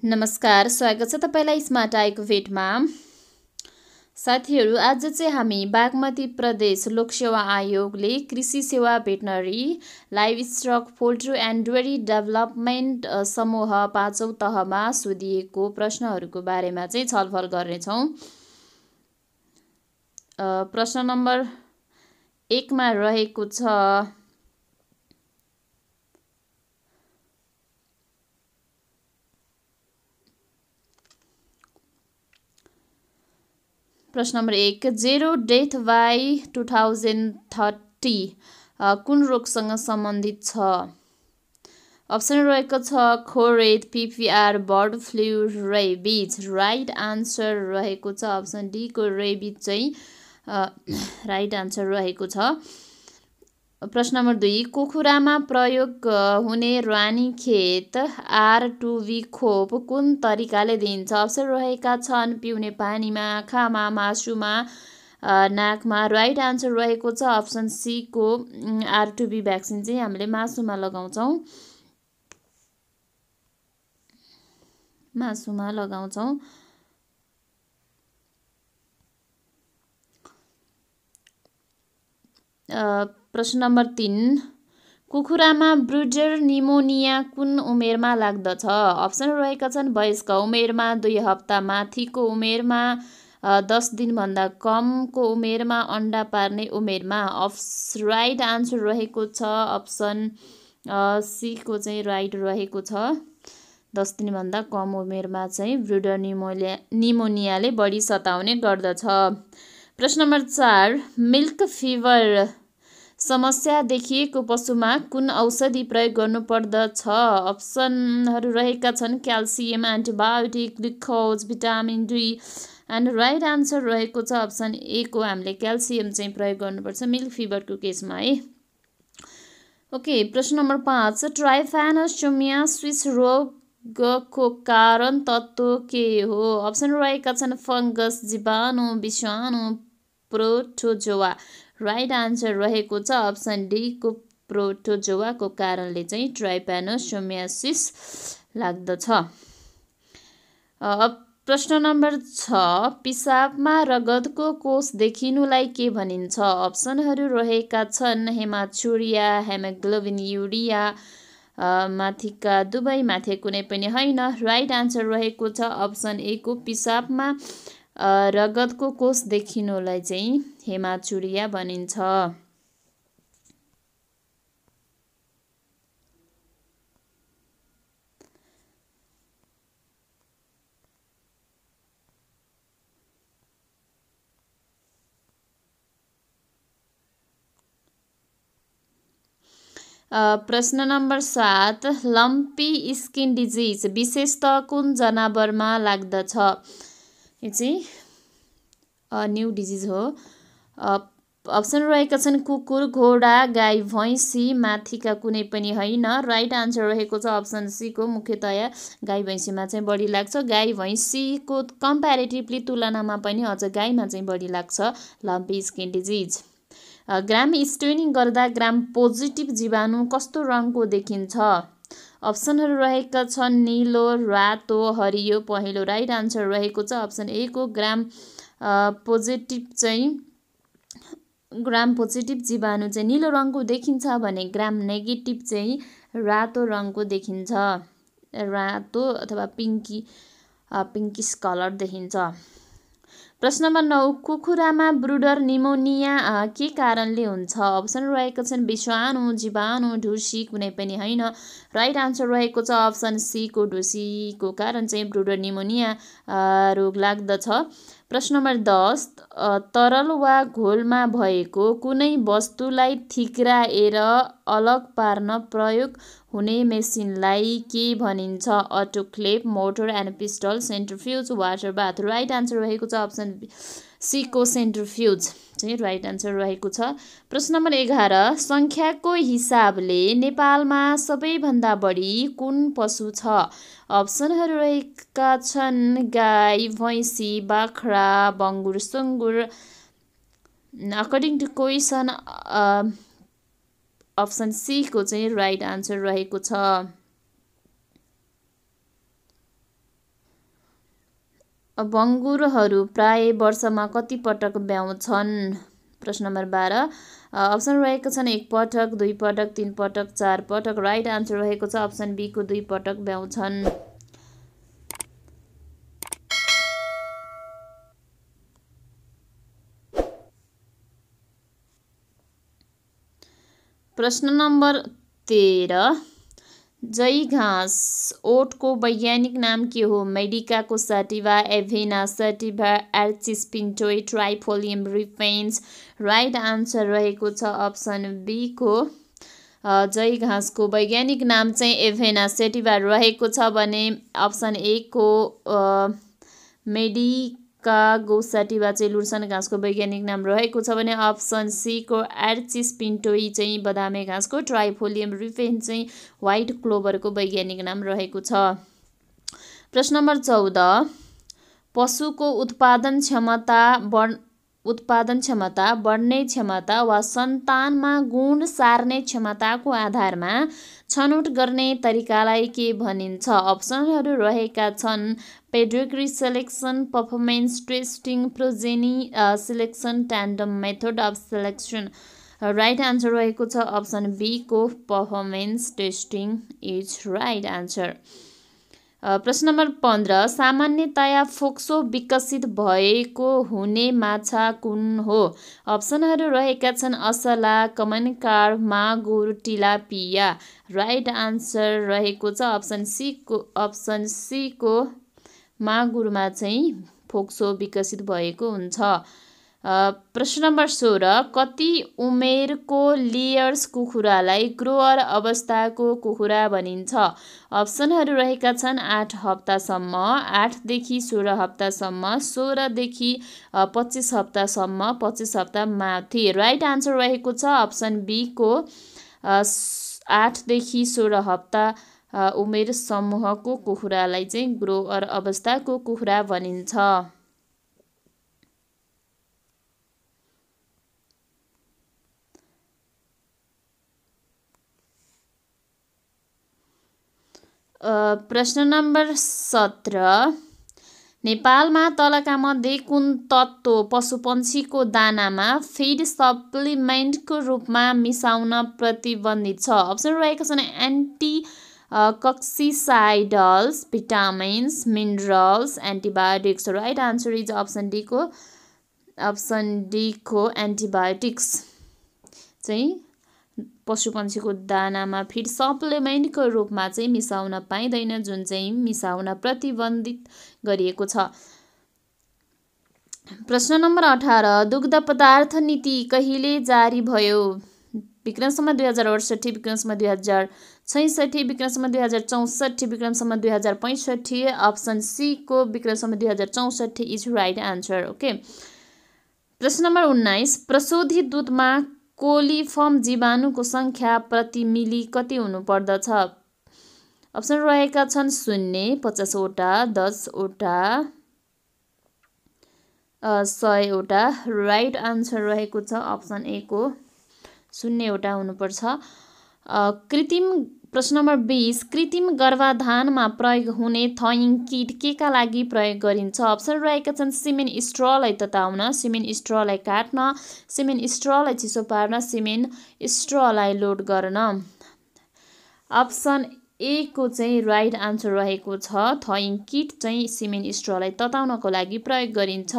नमस्कार, स्वागत छ तपाईलाई स्मार्ट आइको भेटमा। साथीहरू, आज चाहिँ हामी बागमती प्रदेश लोकसेवा आयोगले कृषि सेवा veterinary livestock poultry and dairy development समूह 5औं तहमा सोधिएको प्रश्नहरूको बारेमा चाहिँ छलफल गर्नेछौँ। प्रश्न नम्बर 1 मा रहेको छ प्रश्न नम्बर 1, जेरो डेथ बाई 2030 कुन रोगसँग सम्बन्धित छ? अप्सन रहेको छ खोरेद, PPR, bird flu, rabies. Right answer रहेको छ अप्सन डी को रेबिज चाहिँ राइट आन्सर रहेको छ। प्रश्न नम्बर 2, कुखुरामा प्रयोग हुने रानीखेत R2V खोप कुन तरिकाले दिइन्छ? अप्सन रहेका छन् पिउने पानीमा, आँखामा, मासुमा, नाकमा। राइट आन्सर रहेको छ अप्सन सी को R2V भ्याक्सिन चाहिँ हामीले मासुमा लगाउँछौँ। प्रश्न नम्बर 3, कुखुरामा ब्रुडर निमोनिया कुन उमेरमा लाग्दछ? अप्सन रहेका छन् वयस्क उमेरमा, 2 हप्ता माथिको उमेरमा, 10 दिनभन्दा कमको उमेरमा, अन्डा पार्ने उमेरमा। राइट आन्सर रहेको छ अप्सन सी को चाहिँ राइट रहेको छ। 10 दिनभन्दा कम उमेरमा चाहिँ ब्रुडर निमोनियाले बढी सताउने गर्दछ। प्रश्न नम्बर 4, मिल्क फिभर समस्या देखिएको पशुमा कुन औषधि प्रयोग गर्नुपर्दछ? अप्सनहरू रहेका छन् calcium, antibiotic, glucose, vitamin D. And right answer रहेको छ अप्सन ए को हामीले क्याल्सियम चाहिँ प्रयोग गर्नुपर्छ मिल्क फिभरको केसमा है। ओके, प्रश्न नम्बर 5, ट्राइफानोसोमिया स्विस रोगको कारण तत्त्व के हो? अप्सन रहेका छन् फङ्गस, जीवाणु, विषाणु, प्रोटोजोआ। राइट आन्सर रहेको छ अप्सन डी को प्रोटोजोआको कारणले चाहिँ ट्राइफानोसोमियासिस लाग्दछ। प्रश्न नम्बर 6, पिसाबमा रगतको कोष देखिनुलाई के भनिन्छ? अप्सनहरू रहेका छन् हेमाचुरिया, हेमोग्लोबिन युरिया, माथिका दुवै, माथि कुनै पनि होइन। राइट आन्सर रहेको छ अप्सन ए को पिसाबमा रगतको कोष देखिनुलाई चाहिँ हेमाचुरिया भनिन्छ। प्रश्न नम्बर 7, लम्पी स्किन डिजिज विशेषतः कुन जनावरमा लाग्दछ? यो चाहिँ न्यू डिजिज हो। अप्सन रहेका छन् कुकुर, घोडा, गाई, भैँसी, माथिका कुनै पनि होइन। राइट आन्सर रहेको छ अप्सन सी को मुख्यतया गाई भैँसीमा चाहिँ बढी लाग्छ। गाई भैँसीको कम्प्यारेटिभली तुलनामा पनि अझ गाईमा चाहिँ बढी लाग्छ लम्पी स्किन डिजिज। ग्राम स्टेनिङ गर्दा ग्राम पोजिटिभ जीवाणु कस्तो रङको देखिन्छ? अप्सनहरू रहेका छन् निलो, रातो, हरियो, पहेँलो। राइट आन्सर रहेको छ अप्सन ए को ग्राम पोजिटिभ जीवाणु चाहिँ निलो रङको देखिन्छ भने ग्राम नेगेटिभ चाहिँ रातो रङको देखिन्छ। रातो अथवा पिङ्किस कलर देखिन्छ। प्रश्न नम्बर 9, कुखुरामा ब्रुडर निमोनिया के कारणले हुन्छ? अप्सन रहेका छन् विषाणु, जीवाणु, ढुसी, कुनै पनि होइन। राइट आन्सर रहेको छ अप्सन सी को ढुसीको कारण चाहिँ ब्रुडर निमोनिया रोग लाग्दछ। प्रश्न नम्बर 10, तरल वा घोलमा भएको कुनै वस्तुलाई थिक्राएर अलग पार्न प्रयोग हुने मेसिनलाई के भनिन्छ? Autoclave, mortar and pestle, centrifuge, water bath. Right answer रहेको छ अप्सन सी को सेन्ट्रिफ्युज चाहिँ राइट आन्सर रहेको छ। प्रश्न नम्बर 11, सङ्ख्याको हिसाबले नेपालमा सबैभन्दा बढी कुन पशु छ? अप्सनहरू रहेका छन् गाई, भैँसी, बाख्रा, बङ्गुर, सुँगुर। According to question option C को चाहिँ राइट आन्सर रहेको छ। भङ्गुरहरू प्राय वर्षमा कति पटक ब्याउँछन्? प्रश्न नम्बर 12 अप्सन रहेको छन् 1 पटक, 2 पटक, 3 पटक, 4 पटक। राइट आन्सर रहेको छ अप्सन बी को 2 पटक ब्याउँछन्। प्रश्न नम्बर 13 जई घाँस ओटको वैज्ञानिक नाम के हो? Medicago sativa, Avena sativa, Arachis pintoi, Trifolium repens. Right answer रहेको छ अप्सन बी को जई घाँसको वैज्ञानिक नाम चाहिँ एभेना सैटिवा रहेको छ भने अप्सन ए को मेडिकागो सैटिवा चाहिँ लुर्सन घाँसको वैज्ञानिक नाम रहेको छ भने अप्सन सी को एर्चिस पिन्टोई चाहिँ बदामे घाँसको, ट्राइफोलियम रिफेन्स चाहिँ व्हाइट क्लोभरको वैज्ञानिक नाम रहेको छ। प्रश्न नम्बर 14 पशुको उत्पादन क्षमता बढ्ने क्षमता वा सन्तानमा गुण सार्ने क्षमताको आधारमा छनौट गर्ने तरिकालाई के भनिन्छ? अप्सनहरू रहेका छन् pedigree selection, performance testing, progeny selection, tandem method of selection. Right answer रहेको छ अप्सन बी को performance testing is right answer. प्रश्न नम्बर 15 सामान्यतया फोक्सो विकसित भएको हुने माछा कुन हो? अप्सनहरू रहेका छन् असला, कमनकार, मागुर, टिलापिया। राइट आन्सर रहेको छ अप्सन सी को मागुरमा चाहिँ फोक्सो विकसित भएको हुन्छ। प्रश्न नम्बर 16 कति उमेरको लियर्स कुखुरालाई ग्रोअर अवस्थाको कुखुरा भनिन्छ? अप्सनहरू रहेका छन् 8 हप्तासम्म, 8 देखि 16 हप्तासम्म, 16 देखि 25 हप्तासम्म, 25 हप्ता माथि। राइट आन्सर रहेको छ अप्सन बी को 8 देखि 16 हप्ता उमेर समूहको कुखुरालाई चाहिँ ग्रोअर अवस्थाको कुखुरा भनिन्छ। प्रश्न नम्बर 17 नेपालमा तलका मध्ये कुन तत्त्व पशुपन्छीको दानामा फिड सप्लिमेन्टको रूपमा मिसाउन प्रतिबन्धित छ? अप्सन रहेका छन् anticoccidials, vitamins, minerals, antibiotics. Right answer is option D को एन्टिबायोटिक्स चाहिँ पशुपन्छीको दानामा फिड सप्लिमेन्टको रूपमा चाहिँ मिसाउन पाइँदैन, जुन चाहिँ मिसाउन प्रतिबन्धित गरिएको छ। प्रश्न नम्बर 18 दुग्ध पदार्थ नीति कहिले जारी भयो? विक्रमसम्म 2068, विक्रमसम्म 2066, विक्रमसम्म 2064, विक्रमसम्म 2065। अप्सन सी को विक्रमसम्म 2064 इज राइट आन्सर। ओके। प्रश्न नम्बर 19 प्रशोधित दुधमा कोलिफर्म जीवाणुको सङ्ख्या प्रति मिली कति हुनुपर्दछ? अप्सन रहेका छन् 0, 50 वटा, 10 वटा, 100 वटा। राइट आन्सर रहेको छ अप्सन ए को 0 वटा हुनुपर्छ। प्रश्न नम्बर 20 कृत्रिम गर्भाधानमा प्रयोग हुने थइङ किट केका लागि प्रयोग गरिन्छ? अप्सन रहेका छन् सिमेन स्ट्रलाई तताउन, सिमेन स्ट्रलाई काट्न, सिमेन स्ट्रलाई चिसो पार्न, सिमेन स्ट्रलाई लोड गर्न। अप्सन ए को चाहिँ राइट आन्सर रहेको छ थइङ किट चाहिँ सिमेन स्ट्रलाई तताउनको लागि प्रयोग गरिन्छ।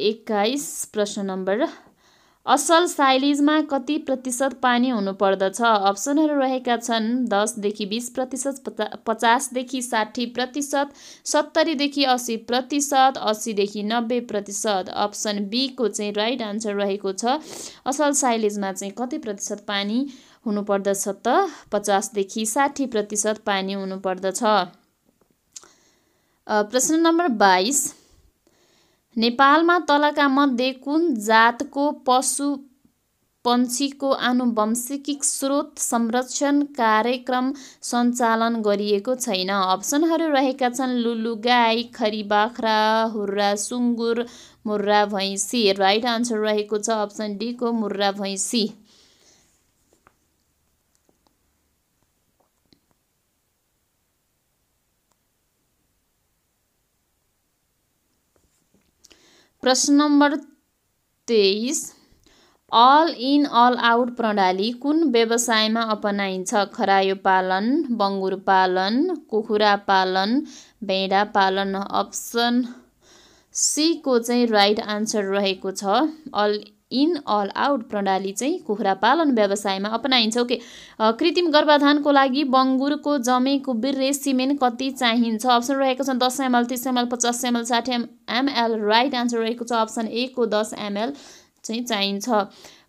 21 प्रश्न नम्बर असल साइलेजमा कति प्रतिशत पानी हुनुपर्दछ? अप्सनहरू रहेका छन् 10 देखि 20%, 50 देखि 60%, 70 देखि 80%, 80 देखि 90%। अप्सन बी को चाहिँ राइट आन्सर रहेको छ असल साइलेजमा चाहिँ कति प्रतिशत पानी हुनुपर्दछ त 50 देखि 60% पानी हुनुपर्दछ। प्रश्न नम्बर 22 नेपालमा तलका मध्ये कुन जातको पशुपन्छीको आनुवंशिक स्रोत संरक्षण कार्यक्रम सञ्चालन गरिएको छैन? अप्सनहरू रहेका छन् लुलु गाई, खरी बाख्रा, हुर्रा सुँगुर, मुर्रा भैँसी। राइट आन्सर रहेको छ अप्सन डी को मुर्रा भैँसी। प्रश्न number 23, all in all out प्रणाली कुन व्यवसायमा अपनाइन्छ? खरायो पालन, बङ्गुर पालन, कुखुरा पालन, भेडा पालन। अप्सन सी को चाहिँ राइट आन्सर रहेको छ। अल इन अल आउट प्रणाली चाहिँ कुखुरा पालन व्यवसायमा अपनाइन्छ। ओके, कृत्रिम गर्भाधानको लागि बङ्गुरको जमेको बिर्रे सिमेन कति चाहिन्छ? अप्सन रहेको छ 10 ml, 30 ml, 50 ml, 60 ml। Right answer रहेको छ अप्सन ए को 10 ml चाहिँ चाहिन्छ।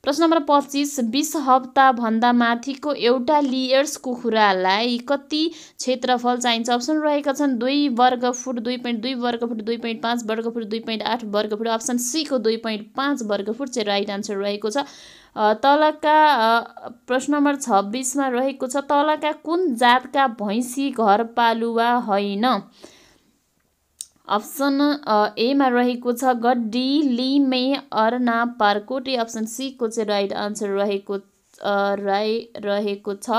प्रश्न नम्बर 25, 20 हप्ताभन्दा माथिको एउटा लियर्स कुखुरालाई कति क्षेत्रफल चाहिन्छ? अप्सन रहेका छन् 2 वर्गफुट, 2.2 वर्गफुट, 2.5 वर्गफुट, 2.8 वर्गफुट। अप्सन सी को 2.5 वर्गफुट चाहिँ राइट आन्सर रहेको छ। तलका प्रश्न नम्बर 26 मा रहेको छ, तलका कुन जातका भैँसी घरपालुवा होइन? अप्सन ए मा रहेको छ गड्डी, लिमे, अर्ना, पारकोटे। अप्सन सी को चाहिँ राइट आन्सर रहेको छ।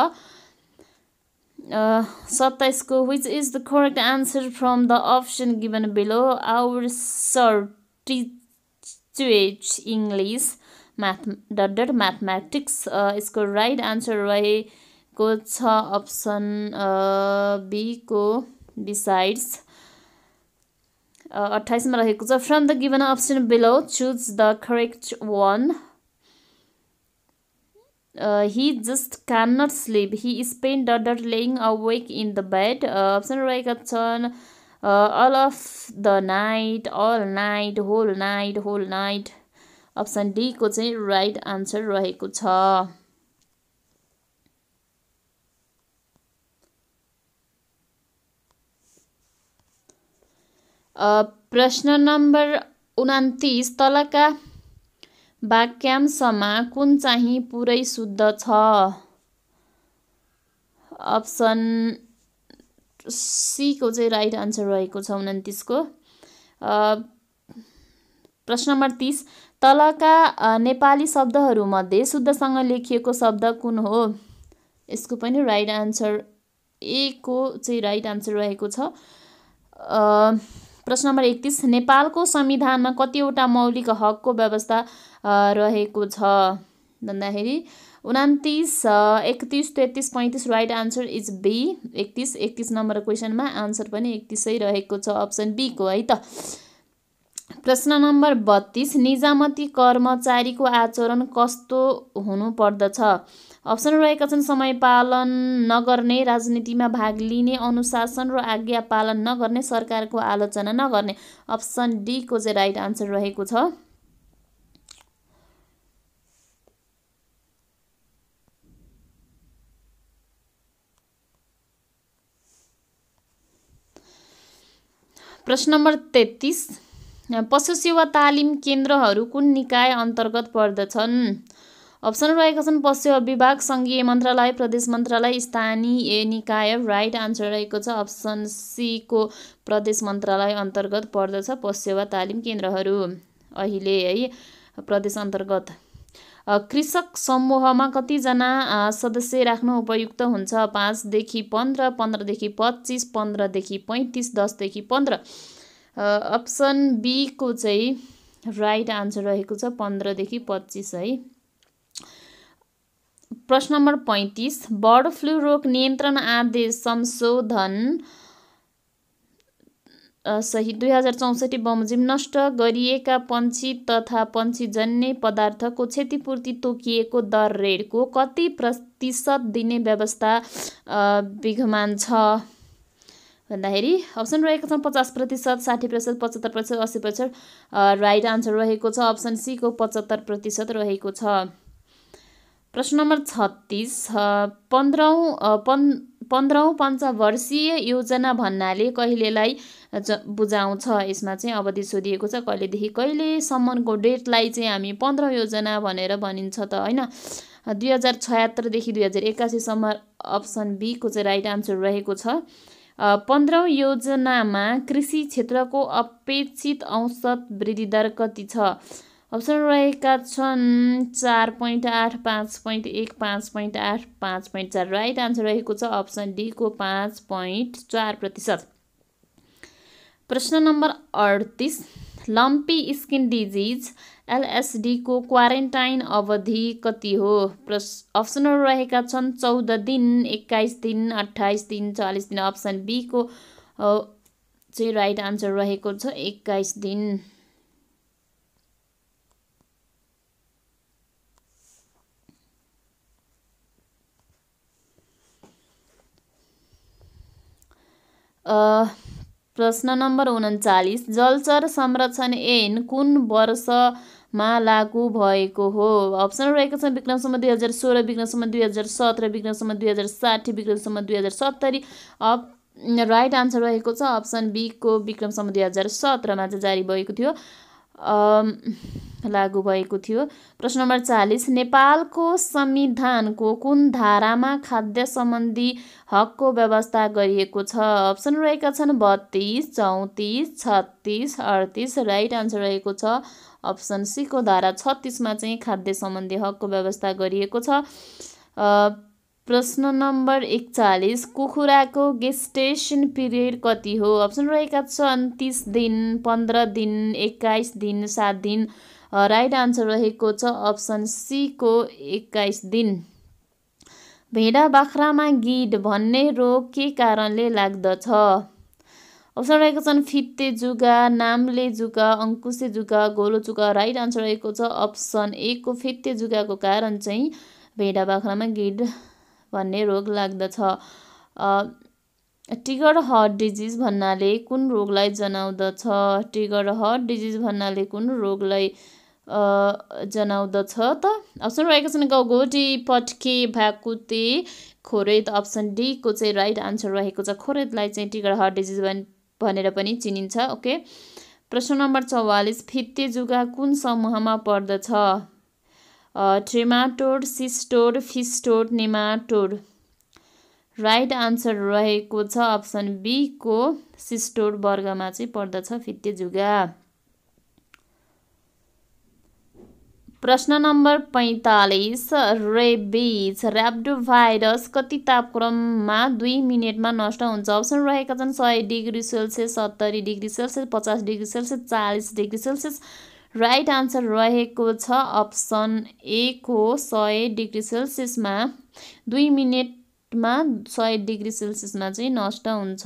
27 को which is the correct answer from the option given below? Our sir teachers English mathematics. यसको राइट आन्सर रहेको छ अप्सन बी को बिसाइड्स। 28 मा रहेको छ from the given option below choose the correct one. He just can not sleep, he spend laying awake in the bed. Option रहेका छन् all of the night, all night, whole night, whole night. Option D को चाहिँ right answer रहेको छ। प्रश्न number 29, तलका वाक्यांशमा कुन चाहिँ पुरै शुद्ध छ? अप्सन सी को चाहिँ राइट आन्सर रहेको छ 29 को। प्रश्न नम्बर 30, तलका नेपाली शब्दहरूमध्ये शुद्धसँग लेखिएको शब्द कुन हो? यसको पनि राइट आन्सर ए को चाहिँ राइट आन्सर रहेको छ। प्रश्न नम्बर 31, नेपालको संविधानमा कतिवटा मौलिक हकको व्यवस्था रहेको छ भन्दाखेरि 29, 31, 33, 35 right answer is B 31। 31 number क्वेसनमा आन्सर पनि 31 रहेको छ अप्सन बी को है त। प्रश्न नम्बर 32, निजामती कर्मचारीको आचरण कस्तो हुनुपर्दछ? अप्सन रहेका छन् समय पालन नगर्ने, राजनीतिमा भाग लिने, अनुशासन र आज्ञा पालन नगर्ने, सरकारको आलोचना नगर्ने। अप्सन डी को चाहिँ राइट आन्सर रहेको छ। प्रश्न नम्बर 33, पशु सेवा तालिम केन्द्रहरू कुन निकाय अन्तर्गत पर्दछन्? अप्सन रहेका छन् पशु विभाग, सङ्घीय मन्त्रालय, प्रदेश मन्त्रालय, स्थानीय निकाय। राइट आन्सर रहेको छ अप्सन सी को प्रदेश मन्त्रालय अन्तर्गत पर्दछ पशु सेवा तालिम केन्द्रहरू अहिले है प्रदेश अन्तर्गत। कृषक समूहमा कतिजना सदस्य राख्नु उपयुक्त हुन्छ? 5 देखि 15, 15 देखि 25, 15 देखि 35, 10 देखि 15। अप्सन बी को चाहिँ राइट आन्सर रहेको छ 15 देखि 25 है। प्रश्न नम्बर 35, बर्ड फ्लू रोग नियन्त्रण आदेश संशोधन सहित 2064 बमोजिम नष्ट गरिएका पन्छी तथा पन्छीजन्य पदार्थको क्षतिपूर्ति तोकिएको दर रेटको कति प्रतिशत दिने व्यवस्था विद्यमान छ भन्दाखेरि अप्सन रहेको छ 50%, 60%, 75%, 80%। राइट आन्सर रहेको छ अप्सन सी को 75% रहेको छ। प्रश्न नम्बर 36, 15औं पञ्चवर्षीय योजना भन्नाले कहिलेलाई बुझाउँछ? यसमा चाहिँ अवधि सोधिएको छ कहिलेदेखि कहिलेसम्मको डेटलाई चाहिँ हामी 15औं योजना भनेर भनिन्छ त होइन? 2076 देखि 2081 सम्म। अप्सन बी को चाहिँ राइट आन्सर रहेको छ। 15औं योजनामा कृषि क्षेत्रको अपेक्षित औसत वृद्धि दर कति छ? अप्सन रहेका छन् 4.8, 5.1, 5.8, 5.4। राइट आन्सर रहेको छ अप्सन डी को 5.4%। प्रश्न number 38, lumpy skin disease LSD को क्वारेन्टाइन अवधि कति हो? अप्सनहरू रहेका छन् 14 दिन, 21 दिन, 28 दिन, 40 दिन। अप्सन बी को चाहिँ राइट आन्सर रहेको छ 21 दिन। प्रश्न नम्बर 39 जलचर संरक्षण ऐन कुन वर्षमा लागू भएको हो? अप्सनहरू रहेको छ विक्रमसम्म 2016, विक्रमसम्म 2017, विक्रमसम्म 2060, विक्रमसम्म 2070। राइट आन्सर रहेको छ अप्सन बी को विक्रमसम्म 2017 मा चाहिँ जारी भएको थियो, लागू भएको थियो। प्रश्न नम्बर 40 नेपालको संविधानको कुन धारामा खाद्य सम्बन्धी हकको व्यवस्था गरिएको छ? अप्सन रहेका छन् 32, 34, 36, 38। राइट आन्सर रहेको छ अप्सन सी को धारा 36 मा चाहिँ खाद्य सम्बन्धी हकको व्यवस्था गरिएको छ। प्रश्न नम्बर 41 कुखुराको गेस्टेसन पिरियड कति हो? अप्सन रहेका छन् 30 दिन, 15 दिन, 21 दिन, 7 दिन। राइट आन्सर रहेको छ अप्सन सी को 21 दिन। भेडा बाख्रामा गिड भन्ने रोग के कारणले लाग्दछ? अप्सन रहेको छन् फित्ते जुका, नाम्ले जुका, अङ्कुसे जुका, गोलो जुका। राइट आन्सर रहेको छ अप्सन ए को फित्ते जुकाको कारण चाहिँ भेडा बाख्रामा गिड भन्ने रोग लाग्दछ। ट्रिगर हार्ट डिजिज भन्नाले कुन रोगलाई जनाउँदछ? ट्रिगर हार्ट डिजिज भन्नाले कुन रोगलाई जनाउँदछ त? अप्सन रहेको छन् गौगोटी, पट्के, भाकुते, खोरेद। अप्सन डी को चाहिँ राइट आन्सर रहेको छ खोरेदलाई चाहिँ ट्रिगर हार्ट डिजिज भनेर पनि चिनिन्छ। ओके, प्रश्न नम्बर 44 फित्ते जुका कुन समूहमा पर्दछ? ट्रेमाटोड, सिस्टोड, फिस्टोड, नेमाटोड। राइट आन्सर रहेको छ अप्सन बी को सिस्टोड वर्गमा चाहिँ पर्दछ फित्ते जुका। प्रश्न नम्बर 45 रेबिज र्याब्डोभाइरस कति तापक्रममा 2 मिनेटमा नष्ट हुन्छ? अप्सन रहेका छन् 100 degree Celsius, 70 degree Celsius, 50 degree Celsius, 40 degree Celsius. Right answer रहेको छ अप्सन ए को 100 डिग्री सेल्सियसमा 2 मिनेटमा 100 डिग्री सेल्सियसमा चाहिँ नष्ट हुन्छ।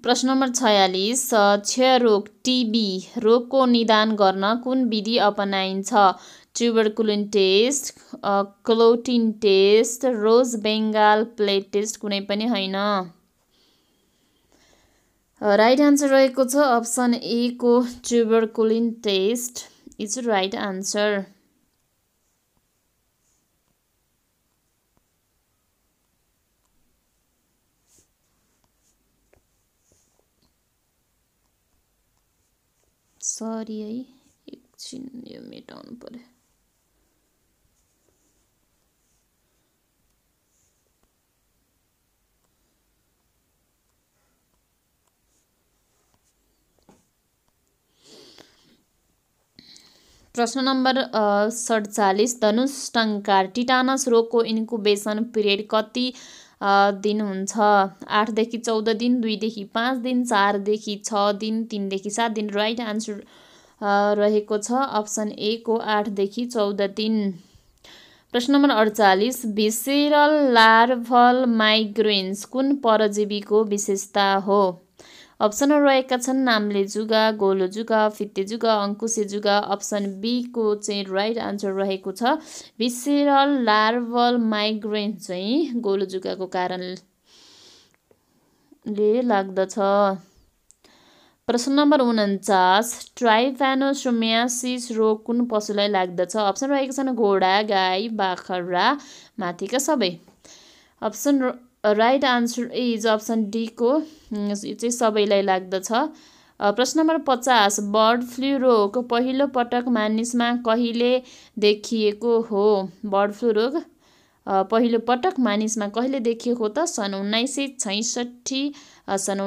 प्रश्न नम्बर 46 क्षयरोग टिबी रोगको निदान गर्न कुन विधि अपनाइन्छ? ट्युबरकुलिन टेस्ट, क्लोटिन टेस्ट, रोज बेङ्गाल प्लेट टेस्ट, कुनै पनि होइन। राइट आन्सर रहेको छ अप्सन ए को tuberculin test is right answer. Sorry है, एकछिन यो मेटाउनु पर्यो। प्रश्न नम्बर 47 धनुष टङ्कार टिटानस रोगको इन्कुबेसन पिरियड कति दिन हुन्छ? 8 देखि 14 दिन, 2 देखि 5 दिन, 4 देखि 6 दिन, 3 देखि 7 दिन। राइट आन्सर रहेको छ अप्सन ए को 8 देखि 14 दिन। प्रश्न नम्बर 48 भिसेरल लार्भल माइग्रेन्स कुन परजीवीको विशेषता हो? अप्सनहरू रहेका छन् नाम्ले जुका, गोलो जुका, फित्ते जुका, अङ्कुसे जुका। अप्सन बी को चाहिँ राइट आन्सर रहेको छ भिसेरल लार्भल माइग्रेन चाहिँ गोलो जुकाको कारणले लाग्दछ। प्रश्न नम्बर 49 ट्राइप्यानोसोमियासिस रोग कुन पशुलाई लाग्दछ? अप्सन रहेको छन् घोडा, गाई, बाख्रा, माथिका सबै। Option right answer is option D को चाहिँ सबैलाई लाग्दछ। प्रश्न नम्बर 50 बर्ड फ्लू रोग पहिलो पटक मानिसमा कहिले देखिएको हो? बर्ड फ्लू रोग पहिलो पटक मानिसमा कहिले देखिएको त? सन् 1966, सन्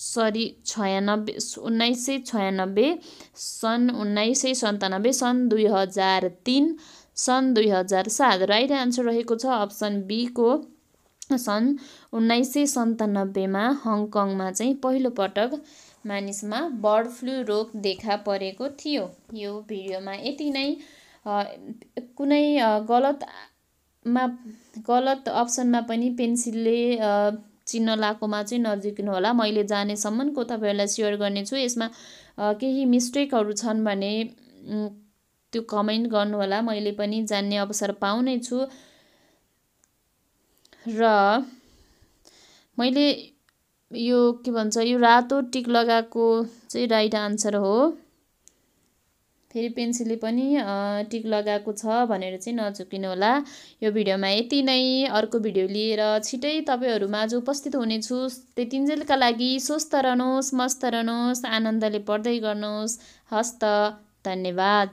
सरी 1996, सन् 1997, सन् 2003, सन् 2007। राइट आन्सर रहेको छ अप्सन बी को सन् 1997मा हङकङमा चाहिँ पहिलोपटक मानिसमा बर्ड फ्लू रोग देखा परेको थियो। यो भिडियोमा यति नै। कुनै गलत अप्सनमा पनि पेन्सिलले चिन्ह लाएकोमा चाहिँ नझुकिनु होला। मैले जानेसम्मको तपाईँहरूलाई सेयर गर्नेछु। यसमा केही मिस्टेकहरू छन् भने त्यो कमेन्ट गर्नुहोला, मैले पनि जान्ने अवसर पाउनेछु। र मैले यो के भन्छ यो रातो टिक लगाएको चाहिँ राइट आन्सर हो। फेरि पेन्सिलले पनि टिक लगाएको छ भनेर चाहिँ नझुकिनु होला। यो भिडियोमा यति नै। अर्को भिडियो लिएर छिटै तपाईँहरूमा आज उपस्थित हुनेछु। त्यतिन्जेलका लागि स्वस्थ रहनुहोस्, मस्त रहनुहोस्, आनन्दले पढ्दै गर्नुहोस्। हस्त, धन्यवाद।